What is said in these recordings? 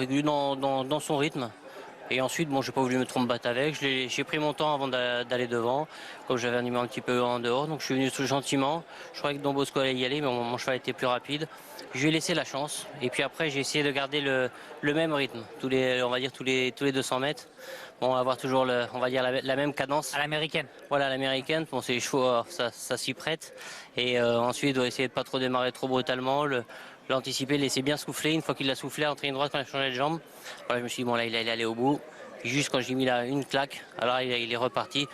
lui dans son rythme. Et ensuite, bon, j'ai pas voulu me trop me battre avec. J'ai pris mon temps avant d'aller devant, comme j'avais animé un petit peu en dehors. Donc je suis venu tout gentiment. Je croyais que Don Bosco allait y aller, mais mon cheval était plus rapide. Je lui ai laissé la chance. Et puis après, j'ai essayé de garder le même rythme, on va dire tous les 200 mètres. Bon, avoir toujours on va dire la même cadence. À l'américaine. Voilà, l'américaine. Bon, c'est les chevaux, ça s'y prête. Et ensuite, on doit essayer de pas trop démarrer trop brutalement. L'anticiper, le laisser bien souffler. Une fois qu'il l'a soufflé, entrer une droite quand il a changé de jambe. Voilà, je me suis dit, bon là, il allait aller au bout. Puis juste quand j'ai mis là une claque, alors il est reparti.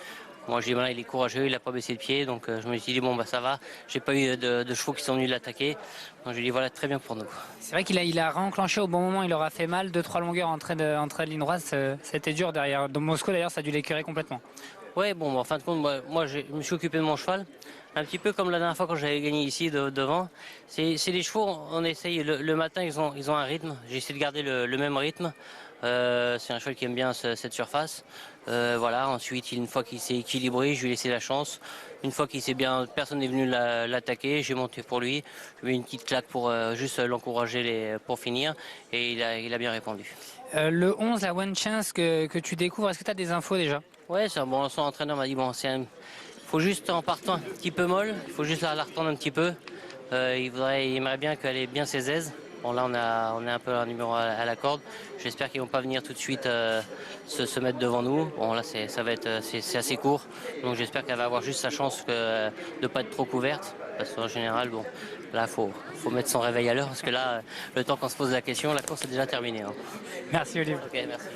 Moi, je dis, voilà, il est courageux, il n'a pas baissé de pied. Donc je me suis dit, bon, bah ça va. J'ai pas eu de chevaux qui sont venus l'attaquer. Donc je lui ai dit, voilà, très bien pour nous. C'est vrai qu'il a réenclenché au bon moment, il aura fait mal, 2-3 longueurs en trait de ligne droite, c'était dur derrière. Don Bosco d'ailleurs, ça a dû l'écœurer complètement. Ouais, bon, en fin de compte, moi je me suis occupé de mon cheval. Un petit peu comme la dernière fois quand j'avais gagné ici devant. C'est des chevaux, on essaye, le matin ils ont un rythme. J'ai essayé de garder le même rythme. C'est un cheval qui aime bien cette surface. Voilà, ensuite, une fois qu'il s'est équilibré, je lui ai laissé la chance. Une fois qu'il s'est bien, personne n'est venu l'attaquer, j'ai monté pour lui. Je lui ai mis une petite claque pour juste l'encourager pour finir. Et il a bien répondu. Le 11, la One Chance que tu découvres, est-ce que tu as des infos déjà? Ouais, c'est un bon. Son entraîneur m'a dit bon, faut juste en partant un petit peu molle, il faut juste la retendre un petit peu. Il aimerait bien qu'elle ait bien ses aises. Bon là on est un peu un numéro à la corde. J'espère qu'ils vont pas venir tout de suite se mettre devant nous. Bon là c'est assez court, donc j'espère qu'elle va avoir juste sa chance de pas être trop couverte. Parce qu'en général bon là faut mettre son réveil à l'heure parce que là le temps qu'on se pose la question, la course est déjà terminée. Hein. Merci Olivier. Ok, merci.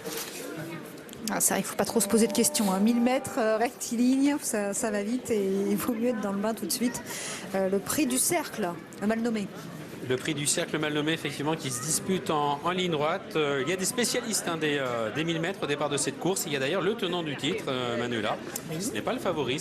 Ah, c'est vrai qu'il ne faut pas trop se poser de questions. 1000 mètres, rectiligne, ça va vite et il vaut mieux être dans le bain tout de suite. Le prix du cercle, mal nommé. Le prix du cercle mal nommé, effectivement, qui se dispute en ligne droite. Il y a des spécialistes des 1000 mètres au départ de cette course. Il y a d'ailleurs le tenant du titre, Manuela. Ce n'est pas le favori.